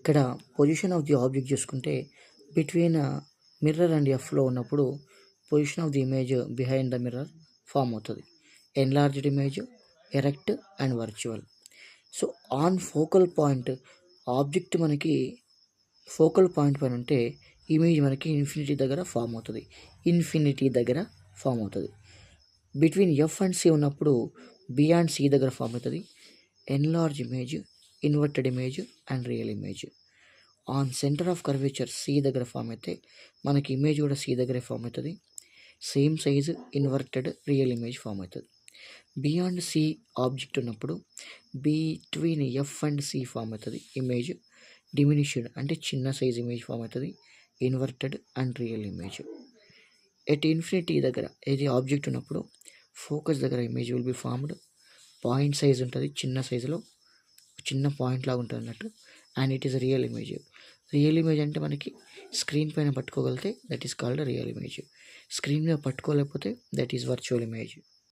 ఇక్కడ position of the object చూసుకుంటే between mirror and ఎఫ్లో ఉన్నప్పుడు position of the image behind the mirror form అవుతుంది. Enlarged image, erect and virtual. So on focal point object మనకి focal point పైన ఉంటే image మనకి infinity దగ్గర ఫామ్ అవుతుంది. బిట్వీన్ ఎఫ్ అండ్ సి ఉన్నప్పుడు బి అండ్ సి దగ్గర ఫామ్ అవుతుంది. Enlarge image, inverted image and real image. On centre of curvature C దగ్గర ఫామ్ అయితే మనకి ఇమేజ్ కూడా సి దగ్గరే ఫామ్ అవుతుంది. Same size inverted real image form అవుతుంది. బియాండ్ సి ఆబ్జెక్ట్ ఉన్నప్పుడు between F and C form అవుతుంది ఇమేజ్. డిమినిష్డ్ అంటే చిన్న సైజ్ ఇమేజ్ ఫామ్ అవుతుంది. Inverted and real image. At infinity దగ్గర ఏది ఆబ్జెక్ట్ ఉన్నప్పుడు ఫోకస్ దగ్గర image will be formed. Point size ఉంటుంది, చిన్న సైజులో చిన్న పాయింట్ లాగా ఉంటుంది అన్నట్టు. And it is real image. Real image అంటే మనకి స్క్రీన్ పైన పట్టుకోగలిగితే that is called real image. Screen మీద పట్టుకోలేకపోతే దట్ ఈస్ వర్చువల్ ఇమేజ్.